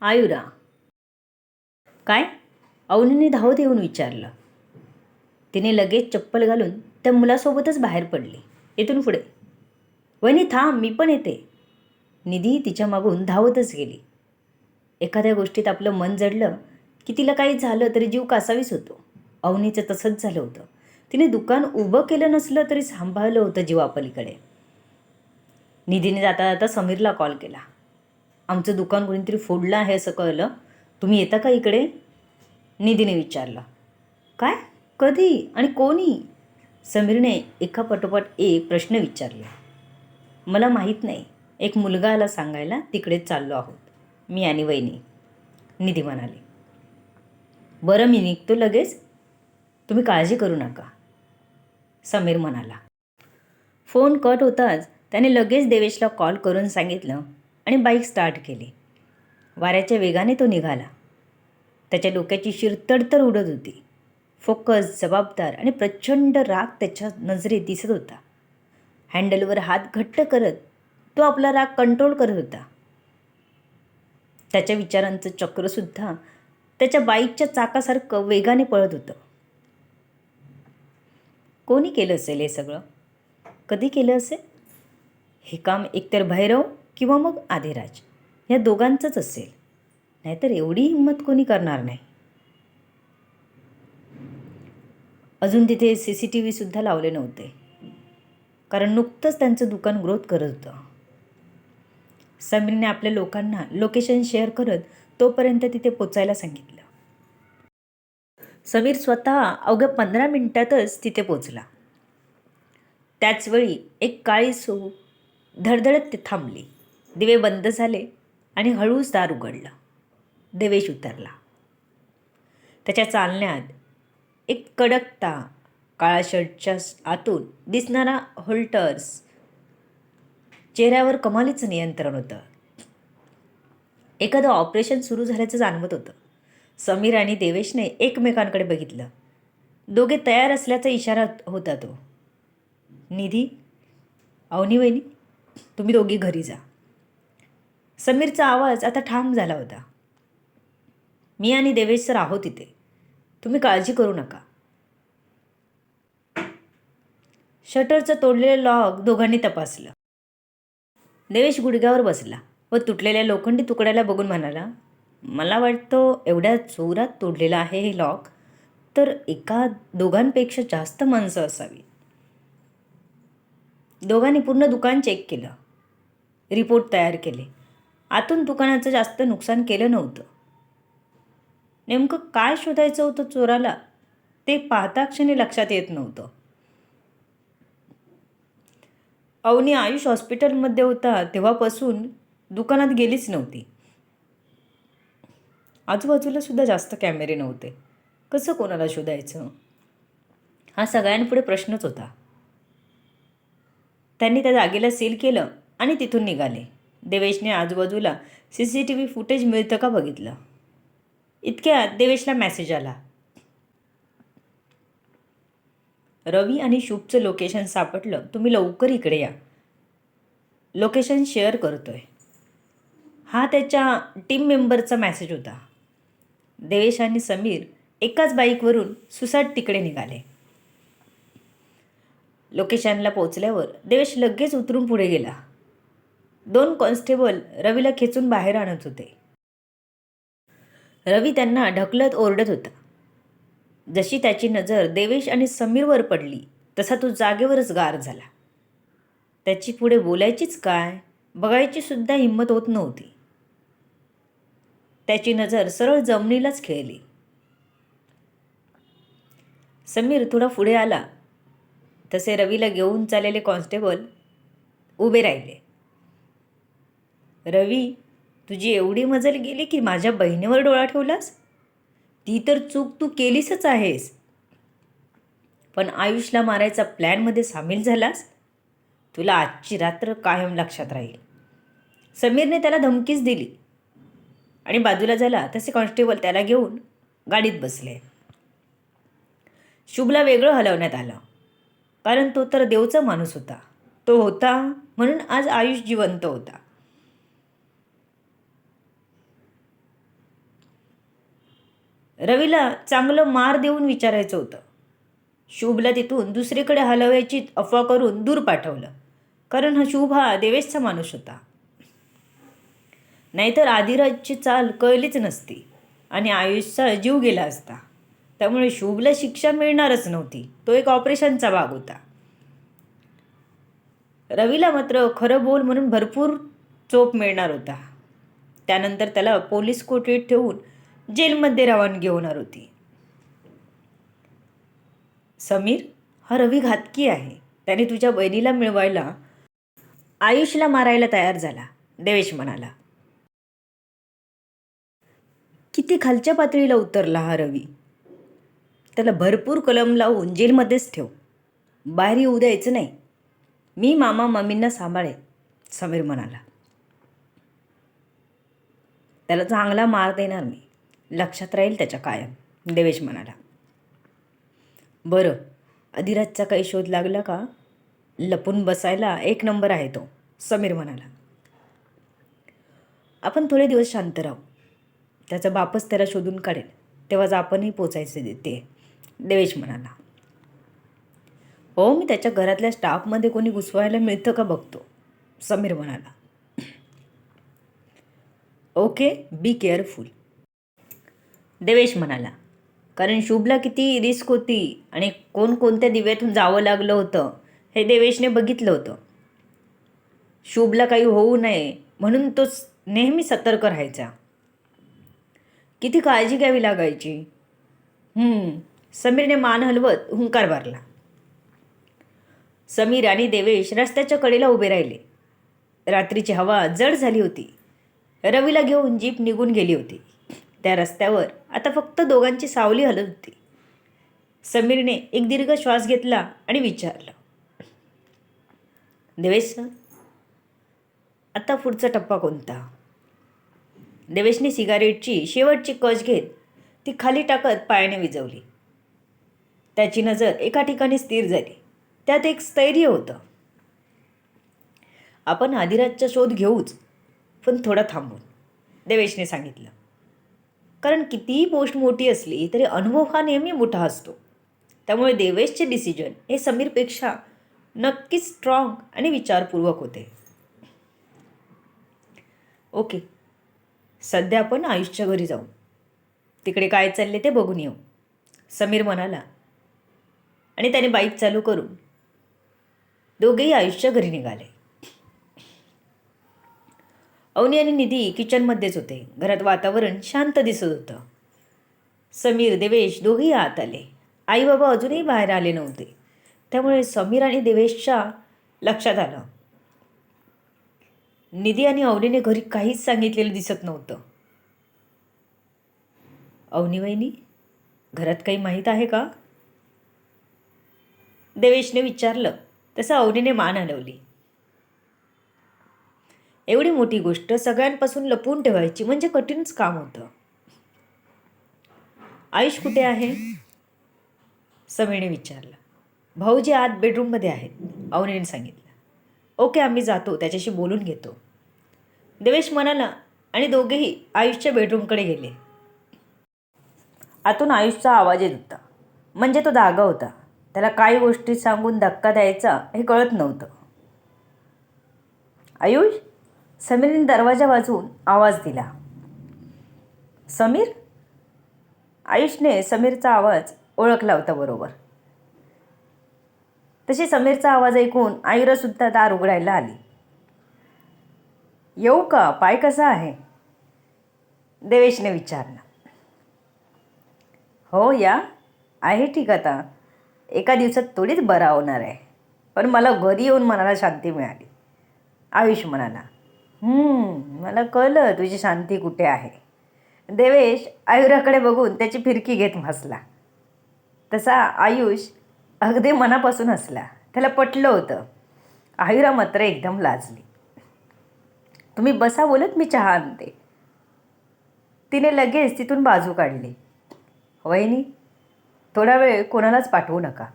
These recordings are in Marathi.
आयुरा. काय? अवनीने धावत येऊन विचारलं. तिने लगेच चप्पल घालून त्या मुलासोबतच बाहेर पडली. इथून पुढे. वहिनी थांब, मी पण येते. निधी तिच्या मागून धावतच गेली. एखाद्या गोष्टीत आपलं मन जडलं की तिला काही झालं तरी जीव कासावीस होतो. अवनीचं तसंच झालं होतं. तिने दुकान उभं केलं नसलं तरी सांभाळलं होतं जीवापलीकडे. निधीने जाता जाता समीरला कॉल केला. आमचं दुकान कोणीतरी फोडलं आहे असं कळलं. तुम्ही येता का इकडे? निधीने विचारलं. काय? कधी आणि कोणी? समीरने एकापाठोपाठ एक प्रश्न विचारले. मला माहीत नाही. एक मुलगा आला सांगायला. तिकडेच चाललो आहोत. मी आणि वहिनी, निधी म्हणाली. बरं, मी निघतो लगेच. तुम्ही काळजी करू नका, समीर म्हणाला. फोन कट होताच त्याने लगेच देवेशला कॉल करून सांगितलं आणि बाईक स्टार्ट केली. वाऱ्याच्या वेगाने तो निघाला. त्याच्या डोक्याची शिर तडतड उडत होती. फोकस, जबाबदार आणि प्रचंड राग त्याच्या नजरेत दिसत होता. हँडलवर हात घट्ट करत तो आपला राग कंट्रोल करत होता. त्याच्या विचारांचं चक्रसुद्धा त्याच्या बाईकच्या चाकासारखं वेगाने पळत होतं. कोणी केलं असेल हे सगळं? कधी केलं असेल? हे काम एकतर भैरव किंवा मग आधिराज या दोघांचंच असेल. नाहीतर एवढी हिंमत कोणी करणार नाही. अजून तिथे CCTV सुद्धा लावले नव्हते, कारण नुकतंच त्यांचं दुकान ग्रोथ करत होतं. समीरने आपल्या लोकांना लोकेशन शेअर करत तोपर्यंत तिथे पोचायला सांगितलं. समीर स्वतः अवघ्या 15 मिनिटातच तिथे पोचला. त्याचवेळी एक काळी सू धडधडत ते थांबली. दिवे बंद झाले आणि हळूच दार उघडलं. देवेश उतरला. त्याच्या चालण्यात एक कडकता, काळा शर्टच्या आतून दिसणारा होल्टर्स, चेहऱ्यावर कमालीचं नियंत्रण होतं. एखादं ऑपरेशन सुरू झाल्याचं जाणवत होतं. समीर आणि देवेशने एकमेकांकडे बघितलं. दोघे तयार असल्याचा इशारा होता तो. निधी, अवनी वहिनी, तुम्ही दोघी घरी जा. समीरचा आवाज आता ठाम झाला होता. मी आणि देवेश सर आहोत इथे. तुम्ही काळजी करू नका. शटरचं तोडलेलं लॉक दोघांनी तपासलं. देवेश गुडघ्यावर बसला व तुटलेल्या लोखंडी तुकड्याला बघून म्हणाला, मला वाटतं एवढ्या जोरात तोडलेलं आहे हे लॉक तर दोघांपेक्षा जास्त माणसं असावी. दोघांनी पूर्ण दुकान चेक केलं. रिपोर्ट तयार केले. आतून दुकानाचं जास्त नुकसान केलं नव्हतं. नेमकं काय शोधायचं होतं चोराला ते पाहता क्षणी लक्षात येत नव्हतं. अवनी आयुष हॉस्पिटलमध्ये होता तेव्हापासून दुकानात गेलीच नव्हती. आजूबाजूला सुद्धा जास्त कॅमेरे नव्हते. कसं कोणाला शोधायचं? हा सगळ्यांपुढे प्रश्नच होता. त्यांनी त्या जागेला सील केलं आणि तिथून निघाले. देवेशने आजूबाजूला CCTV फुटेज मिळतं का बघितलं. इतक्यात देवेशला मेसेज आला. रवी आणि शुभचं लोकेशन सापडलं. तुम्ही लवकर इकडे या. लोकेशन शेअर करतोय. हा त्याच्या टीम मेंबरचा मेसेज होता. देवेश आणि समीर एकाच बाईकवरून सुसाट तिकडे निघाले. लोकेशनला पोचल्यावर देवेश लगेच उतरून पुढे गेला. 2 कॉन्स्टेबल रवीला खेचून बाहेर आणत होते. रवी त्यांना ढकलत ओरडत होता. जशी त्याची नजर देवेश आणि समीरवर पडली तसा तो जागेवरच गार झाला. त्याची पुढे बोलायचीच काय, बघायची सुद्धा हिंमत होत नव्हती. त्याची नजर सरळ जमिनीलाच खेळली. समीर थोडा पुढे आला तसे रवीला घेऊन चाललेले कॉन्स्टेबल उभे राहिले. रवी, तुझी एवढी मजल गेली की माझ्या बहिणीवर डोळा ठेवलास? ती तर चूक तू केलीसच आहेस, पण आयुषला मारायचा प्लॅनमध्ये सामील झालास? तुला आजची रात्र कायम लक्षात राहील. समीरने त्याला धमकीच दिली आणि बाजूला झाला तसे कॉन्स्टेबल त्याला घेऊन गाडीत बसले. शुभला वेगळं हलवण्यात आलं, कारण तो तर देवचा माणूस होता. तो होता म्हणून आज आयुष जिवंत होता. रवीला चांगलं मार देऊन विचारायचं होतं. शुभला तिथून दुसरीकडे हलवायची अफवा करून दूर पाठवलं, कारण शुभ हा देवेशचा माणूस होता. नाहीतर आदिराजची चाल कळलीच नसती आणि आयुषचा जीव गेला असता. त्यामुळे शुभला शिक्षा मिळणारच नव्हती. तो एक ऑपरेशनचा भाग होता. रवीला मात्र खरं बोल म्हणून भरपूर चोप मिळणार होता. त्यानंतर त्याला पोलीस कोठडीत ठेवून जेलमध्ये रवानगी होणार होती. समीर, हा रवी घातकी आहे. त्याने तुझ्या बहिणीला मिळवायला आयुषला मारायला तयार झाला, देवेश म्हणाला. किती खालच्या पातळीला उतरला हा रवी. त्याला भरपूर कलम लावून जेलमध्येच ठेव. बाहेर येऊ द्यायचं नाही. मी मामा मामींना सांभाळेन, समीर म्हणाला. त्याला चांगला मार देणार मी. लक्षात राहील त्याच्या कायम, देवेश म्हणाला. बरं, आदिराजचा काही शोध लागला का? लपून बसायला एक नंबर आहे तो, समीर म्हणाला. आपण थोडे दिवस शांत राहू. त्याचा बापच त्याला शोधून काढेल, तेव्हाच आपणही पोचायचे देते, देवेश म्हणाला. हो, मी त्याच्या घरातल्या स्टाफमध्ये कोणी घुसवायला मिळतं का बघतो, समीर म्हणाला. ओके, बी केअरफुल, देवेश म्हणाला. कारण शुभला किती रिस्क होती आणि कोणकोणत्या दिव्यातून जावं लागलं होतं हे देवेशने बघितलं होतं. शुभला काही होऊ नये म्हणून तो नेहमी सतर्क राहायचा. किती काळजी घ्यावी लागायची. समीरने मान हलवत हुंकार भरला. समीर आणि देवेश रस्त्याच्या कडेला उभे राहिले. रात्रीची हवा जड झाली होती. रवीला घेऊन जीप निघून गेली होती. त्या रस्त्यावर आता फक्त दोघांची सावली हलत होती. समीरने एक दीर्घ श्वास घेतला आणि विचारलं, देवेश सर, आता पुढचा टप्पा कोणता? देवेशने सिगारेटची शेवटची कच घेत ती खाली टाकत पायाने विझवली. त्याची नजर एका ठिकाणी स्थिर झाली. त्यात एक स्थैर्य होतं. आपण आदिराजचा शोध घेऊच, पण थोडा थांबून, देवेशने सांगितलं. कारण कितीही पोस्ट मोठी असली तरी अनुभव हा नेहमी मोठा असतो. त्यामुळे देवेशचे डिसिजन हे समीरपेक्षा नक्कीच स्ट्रॉंग आणि विचारपूर्वक होते. ओके, सध्या आपण आयुषच्या घरी जाऊ. तिकडे काय चालले ते बघून येऊ, समीर म्हणाला. आणि त्याने बाईक चालू करून दोघेही आयुषच्या घरी निघाले. अवनी आणि निधी किचनमध्येच होते. घरात वातावरण शांत दिसत होतं. समीर, देवेश दोघेही आत आले. आई बाबा अजूनही बाहेर आले नव्हते. त्यामुळे समीर आणि देवेशच्या लक्षात आलं, निधी आणि अवनीने घरी काहीच सांगितलेलं दिसत नव्हतं. अवनी वहिनी, घरात काही माहीत आहे का? देवेशने विचारलं. तसं अवनीने मान हलवली. एवढी मोठी गोष्ट सगळ्यांपासून लपवून ठेवायची म्हणजे कठीणच काम होतं. आयुष कुठे आहे? समीरने विचारलं. भाऊजी आत बेडरूममध्ये आहेत, अवनीने सांगितलं. ओके, आम्ही जातो, त्याच्याशी बोलून घेतो, देवेश म्हणाला. आणि दोघेही आयुषच्या बेडरूमकडे गेले. आतून आयुषचा आवाज येत होता. म्हणजे तो जागा होता. त्याला काही गोष्टी सांगून धक्का द्यायचा हे कळत नव्हतं. आयुष, समीरने दरवाजा वाजवून आवाज दिला. समीर? आयुषने समीरचा आवाज ओळखला होता बरोबर. तशी समीरचा आवाज ऐकून आयुरासुद्धा दार उघडायला आली. येऊ का? पाय कसा आहे? देवेशने विचारलं. हो या, आहे ठीक आता. एका दिवसात थोडीच बरा होणार आहे. पण मला घरी येऊन मनाला शांती मिळाली, आयुष म्हणाला. मला कळलं तुझी शांती कुठे आहे. देवेश आयुराकडे बघून त्याची फिरकी घेत हसला. तसा आयुष अगदी मनापासून हसला. त्याला पटलं होतं. आयुरा मात्र एकदम लाजली. तुम्ही बसा बोलत, मी चहा आणते. तिने लगेच तिथून बाजू काढली. वहिनी, थोडा वेळ कोणालाच पाठवू नका.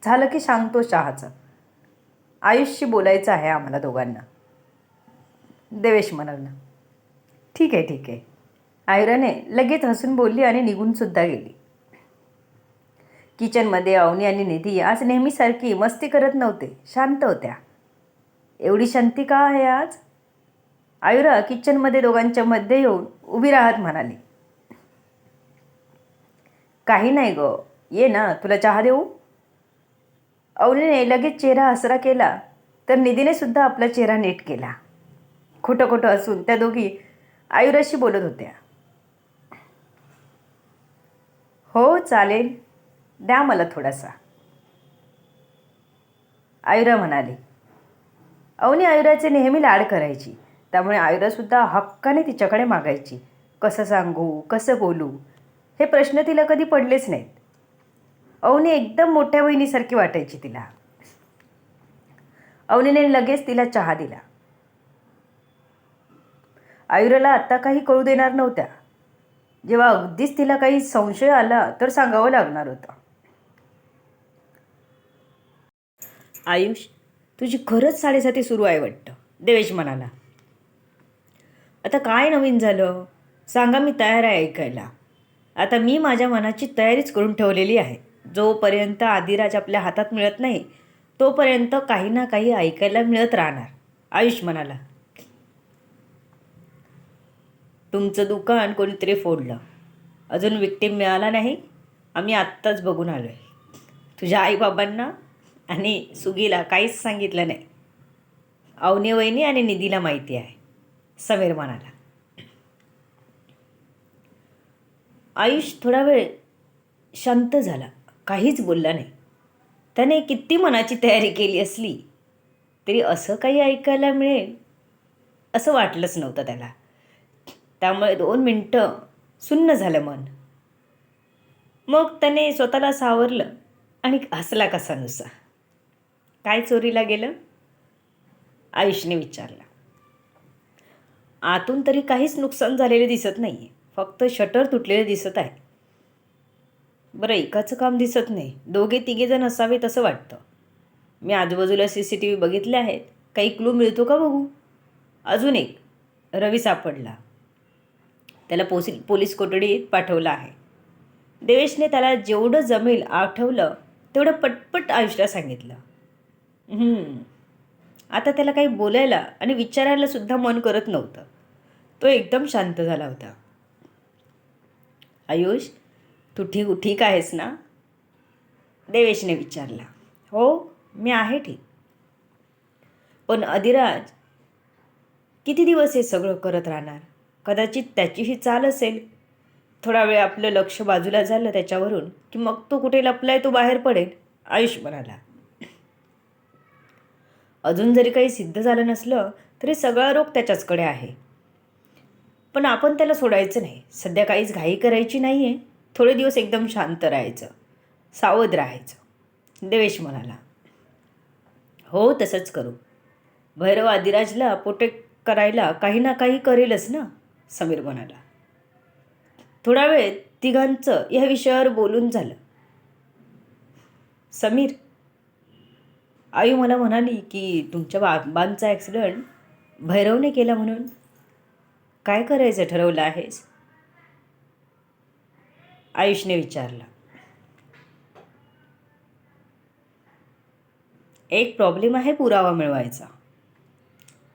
झालं की सांगतो चहाचं. आयुषशी बोलायचं आहे आम्हाला दोघांना, देवेश म्हणाला. ठीक आहे ठीक आहे, आयुराने लगेच हसून बोलली आणि निघून सुद्धा गेली. किचनमध्ये अवनी आणि निधी आज नेहमीसारखी मस्ती करत नव्हते, शांत होत्या. एवढी शांती का आहे आज? आयुरा किचनमध्ये दोघांच्या मध्ये येऊन उभी राहत म्हणाली, काही नाही ग, ये ना, तुला चहा देऊ? अवनीने लगेच चेहरा हसरा केला तर निधीने सुद्धा आपला चेहरा नीट केला. खोटं खोटं असून त्या दोघी आयुराशी बोलत होत्या. हो चालेल, द्या मला थोडासा, आयुरा म्हणाली. अवनी आयुराचे नेहमी लाड करायची, त्यामुळे आयुरासुद्धा हक्काने तिच्याकडे मागायची. कसं सांगू, कसं बोलू, हे प्रश्न तिला कधी पडलेच नाहीत. अवनी एकदम मोठ्या बहिणीसारखी वाटायची तिला. अवनीने लगेच तिला चहा दिला. आयुराला आत्ता काही कळू देणार नव्हत्या. जेव्हा अगदीच तिला काही संशय आला तर सांगावं लागणार होतं. आयुष, तुझी खरंच 7:30 सुरू आहे वाटतं, देवेश म्हणाला. आता काय नवीन झालं सांगा, मी तयार आहे ऐकायला. आता मी माझ्या मनाची तयारीच करून ठेवलेली आहे. जोपर्यंत आदिराज आपल्या हातात मिळत नाही तोपर्यंत काही ना काही ऐकायला मिळत राहणार, आयुष म्हणाला. तुमचं दुकान कोणीतरी फोडलं, अजून विक्टीम मिळाला नाही. आम्ही आत्ताच बघून आलो आहे. तुझ्या आईबाबांना आणि सुगीला काहीच सांगितलं नाही. अवनी वहिनी आणि निधीला माहिती आहे, समीर म्हणाला. आयुष थोडा वेळ शांत झाला, काहीच बोलला नाही. त्याने किती मनाची तयारी केली असली तरी असं काही ऐकायला मिळेल असं वाटलंच नव्हतं त्याला. त्यामुळे 2 मिनटं सुन्न झालं मन. मग त्याने स्वतःला सावरलं आणि हसला कसा नुसा. काय चोरीला गेलं, आयुषने विचारला. आतून तरी काहीच नुकसान झालेले दिसत नाही, फक्त शटर तुटलेले दिसत आहे. बरं, एकाचं काम दिसत नाही, 2-3 जण असावेत असं वाटतं. मी आजूबाजूला CCTV बघितले आहेत, काही क्लू मिळतो का बघू. अजून एक, रवी सापडला, त्याला पोलीस कोठडीत पाठवलं आहे. देवेशने त्याला जेवढं जमेल आठवलं तेवढं पटपट आयुषला सांगितलं. आता त्याला काही बोलायला आणि विचारायला सुद्धा मन करत नव्हतं. तो एकदम शांत झाला होता. आयुष, तू ठीक आहेस ना, देवेशने विचारला. हो, मी आहे ठीक. पण अधिराज किती दिवस हे सगळं करत राहणार? कदाचित त्याची ही चाल असेल. थोडा वेळ आपलं लक्ष बाजूला झालं त्याच्यावरून की मग तो कुठे लपलाय तो बाहेर पडेल, आयुष म्हणाला. अजून जरी काही सिद्ध झालं नसलं तरी सगळा रोग त्याच्याचकडे आहे. पण आपण त्याला सोडायचं नाही. सध्या काहीच घाई करायची नाही आहे. थोडे दिवस एकदम शांत राहायचं, सावध राहायचं, देवेश म्हणाला. हो, तसंच करू. भैरव आदिराजला प्रोटेक्ट करायला काही ना काही करेलच ना, समीर म्हणाला. थोडा वेळ तिघांचं या विषयावर बोलून झालं. समीर, आई मला म्हणाली की तुमच्या बाबांचा ॲक्सिडेंट भैरवने केला म्हणून. काय करायचं ठरवलं आहेस, आयुषने विचारला. एक प्रॉब्लेम आहे पुरावा मिळवायचा.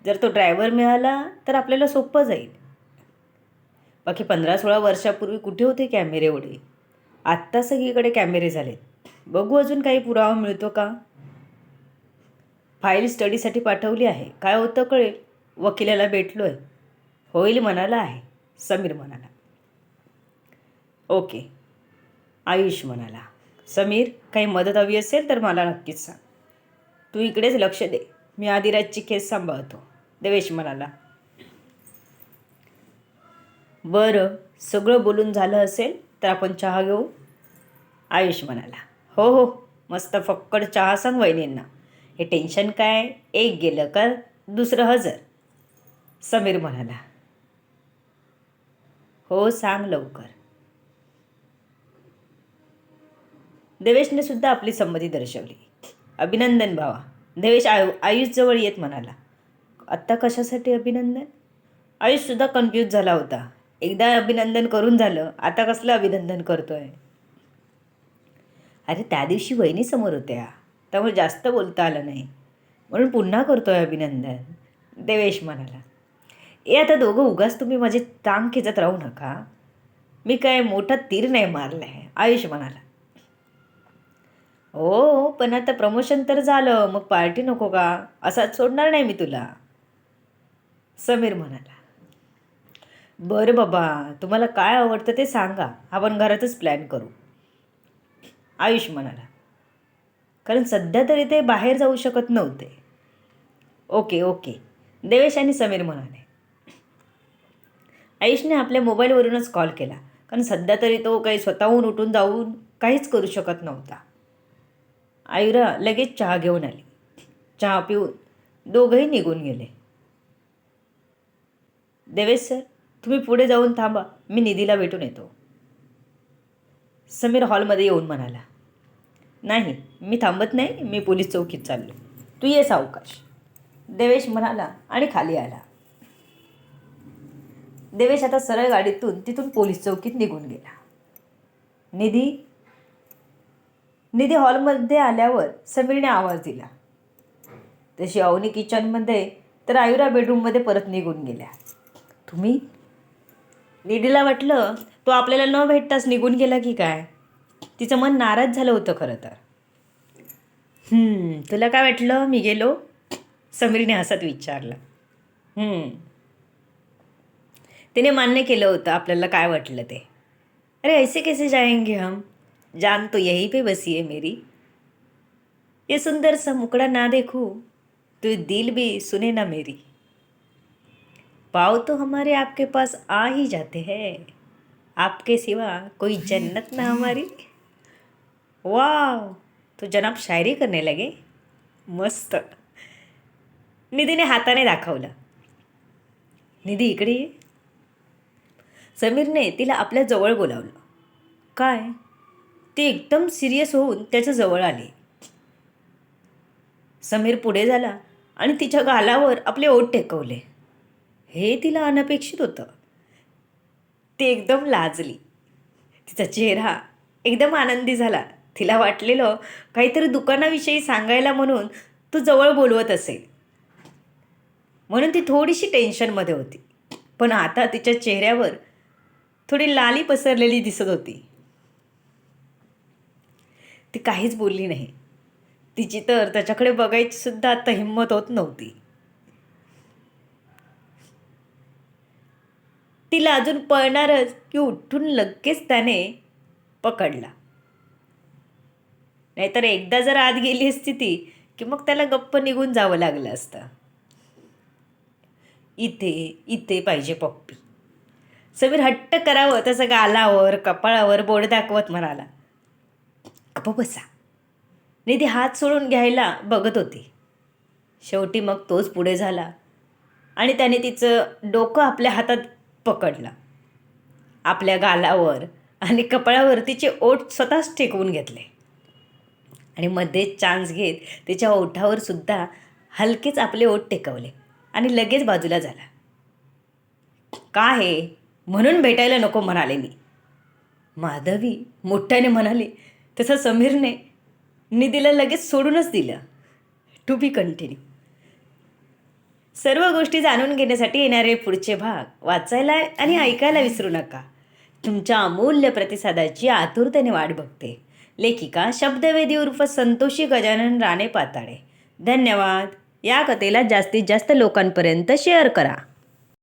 जर तो ड्रायव्हर मिळाला तर आपल्याला सोपं जाईल. बाकी 15-16 वर्षापूर्वी कुठे होते कॅमेरे एवढे? आत्ता सगळीकडे कॅमेरे झालेत. बघू अजून काही पुरावा मिळतो का. फाईल स्टडीसाठी पाठवली आहे, काय होतं कळेल. वकिलाला भेटलो आहे, होईल म्हणाला आहे, समीर म्हणाला. ओके, आयुष म्हणाला. समीर, काही मदत हवी असेल तर मला नक्कीच सांग. तू इकडेच लक्ष दे, मी आदिराजची केस सांभाळतो, देवेश म्हणाला. बरं, सगळं बोलून झालं असेल तर आपण चहा घेऊ, आयुष म्हणाला. हो हो, मस्त फक्कड चहा सांग वहिनींना. हे टेन्शन काय, एक गेलं का दुसरं हजर, समीर म्हणाला. हो, सांग लवकर. देवेशने सुद्धा आपली संमती दर्शवली. अभिनंदन भावा, देवेश आयुषजवळ येत म्हणाला. आत्ता कशासाठी अभिनंदन? आयुषसुद्धा कन्फ्यूज झाला होता. एकदा अभिनंदन करून झालं, आता कसलं अभिनंदन करतोय? अरे त्या दिवशी वहिनी समोर होत्या, त्यामुळे जास्त बोलता आलं नाही, म्हणून पुन्हा करतोय अभिनंदन. देवेश म्हणाला. आता दोघं उगाच तुम्ही माझे टांग खेचत राहू नका. मी काय मोठा तीर नाही मारलाय, आयुष म्हणाला. हो, पण आता प्रमोशन तर झालं, मग पार्टी नको का? असाच सोडणार नाही मी तुला, समीर म्हणाला. बरं बाबा, तुम्हाला काय आवडतं ते सांगा, आपण घरातच प्लॅन करू, आयुष म्हणाला. कारण सध्या तरी ते बाहेर जाऊ शकत नव्हते. ओके ओके, देवेश आणि समीर म्हणाले. आयुषने आपल्या मोबाईलवरूनच कॉल केला, कारण सध्या तरी तो काही स्वतःहून उठून जाऊन काहीच करू शकत नव्हता. आयुरा लगेच चहा घेऊन आली. चहा पिऊन दोघंही निघून गेले. देवेश सर, तुम्ही पुढे जाऊन थांबा, मी निधीला भेटून येतो, समीर हॉलमध्ये येऊन म्हणाला. नाही, मी थांबत नाही, मी पोलीस चौकीत चाललो, तू ये सावकाश, देवेश म्हणाला आणि खाली आला. देवेश आता सरळ गाडीतून तिथून पोलीस चौकीत निघून गेला. निधी हॉलमध्ये आल्यावर समीरने आवाज दिला. तशी अवनी किचनमध्ये, तर आयुरा बेडरूममध्ये परत निघून गेल्या. तुम्ही? निधीला वाटलं तो आपल्याला न भेटताच निघून गेला की काय. तिचं मन नाराज झालं होतं खरं तर. तुला काय वाटलं मी गेलो, समीरने हसत विचारलं. तिने मान्य केलं होतं आपल्याला काय वाटलं ते. अरे ऐसे कैसे जाएंगे हम, जान तो यही पे बसी है मेरी, ये सुंदर सा मुकड़ा ना देखूं तो दिल भी सुने ना मेरी, पाव तो हमारे आपके पास आ ही जाते हैं, आपके सिवा कोई जन्नत ना हमारी. वाह, तो जनाब शायरी करने लगे, मस्त. निधीने हाताने दाखवलं. निधी इकडे ये. समीरने तिला आपल्या जवळ बोलावलं. काय? ती एकदम सिरियस होऊन त्याच्या जवळ आली. समीर पुढे झाला आणि तिच्या गालावर आपले ओठ टेकवले. हे तिला अनपेक्षित होतं. ती एकदम लाजली. तिचा चेहरा एकदम आनंदी झाला. तिला वाटलेलं काहीतरी दुकानाविषयी सांगायला म्हणून तू जवळ बोलवत असेल, म्हणून ती थोडीशी टेन्शनमध्ये होती. पण आता तिच्या चेहऱ्यावर थोडी लाली पसरलेली दिसत होती. ती काहीच बोलली नाही. तिची तर त्याच्याकडे बघायची सुद्धा आता हिंमत होत नव्हती. तिला अजून पळणारच की उठून लगेच त्याने पकडला. नाहीतर एकदा जर आत गेली असती ती, की मग त्याला गप्प निघून जावं लागलं असतं. इथे इथे पाहिजे पप्पी, समीर हट्ट करावं तसं गालावर कपाळावर बोट दाखवत म्हणाला. गप्प बसा. निधी हात सोडून घ्यायला बघत होती. शेवटी मग तोच पुढे झाला आणि त्याने तिचं डोकं आपल्या हातात पकडलं. आपल्या गालावर आणि कपाळावर तिचे ओठ स्वतःच टेकवून घेतले आणि मध्येच चान्स घेत तिच्या ओठावर सुद्धा हलकेच आपले ओठ टेकवले आणि लगेच बाजूला झाला. का हे म्हणून भेटायला नको म्हणाले मी, माधवी मोठ्याने म्हणाली. तसं समीरने निधीला लगेच सोडूनच दिलं. To be continued. सर्व गोष्टी जाणून घेण्यासाठी येणारे पुढचे भाग वाचायला आणि ऐकायला विसरू नका. तुमच्या अमूल्य प्रतिसादाची आतुरतेने वाट बघते. लेखिका शब्दवेदी उर्फ संतोषी गजानन राणे पाताडे. धन्यवाद. या कथेला जास्तीत जास्त लोकांपर्यंत शेअर करा.